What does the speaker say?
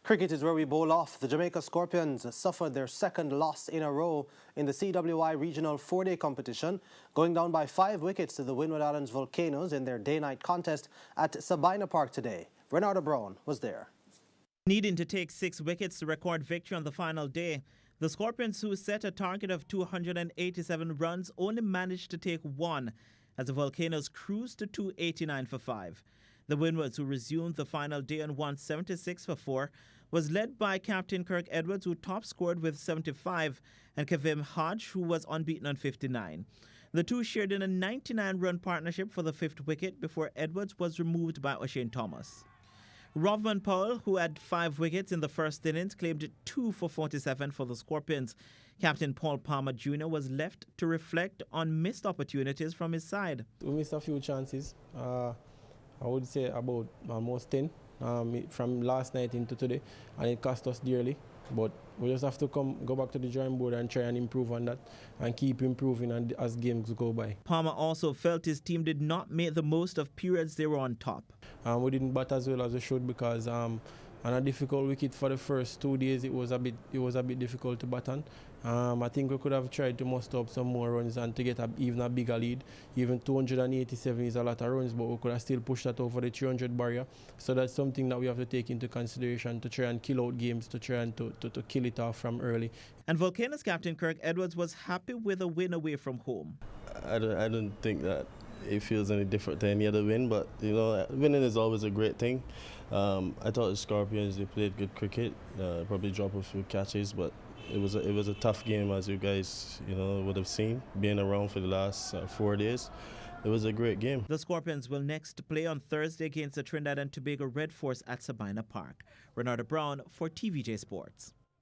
Cricket is where we bowl off. The Jamaica Scorpions suffered their second loss in a row in the CWI Regional 4-day competition, going down by 5 wickets to the Windward Islands Volcanoes in their day-night contest at Sabina Park today. Renata Brown was there. Needing to take 6 wickets to record victory on the final day, the Scorpions, who set a target of 287 runs, only managed to take 1 as the Volcanoes cruised to 289 for 5. The Windwards, who resumed the final day and won 76 for 4, was led by Captain Kirk Edwards, who top scored with 75, and Kavim Hodge, who was unbeaten on 59. The two shared in a 99-run partnership for the 5th wicket before Edwards was removed by O'Shane Thomas. Rovman Powell, who had 5 wickets in the first innings, claimed 2 for 47 for the Scorpions. Captain Paul Palmer Jr. was left to reflect on missed opportunities from his side. We missed a few chances. I would say about almost 10 from last night into today, and it cost us dearly. But we just have to go back to the drawing board and try and improve on that and keep improving as games go by. Palmer also felt his team did not make the most of periods they were on top. We didn't bat as well as we should because on a difficult wicket for the first 2 days it was a bit difficult to bat on. I think we could have tried to muster up some more runs and to get even a bigger lead. Even 287 is a lot of runs, but we could have still pushed that over the 300 barrier. So that's something that we have to take into consideration to try and kill out games, to try and to kill it off from early. And Volcanoes captain Kirk Edwards was happy with a win away from home. I don't think that it feels any different to any other win, but you know, winning is always a great thing. I thought the Scorpions, they played good cricket, probably dropped a few catches, but it was a tough game, as you guys would have seen, being around for the last 4 days. It was a great game. The Scorpions will next play on Thursday against the Trinidad and Tobago Red Force at Sabina Park. Renata Brown for TVJ Sports.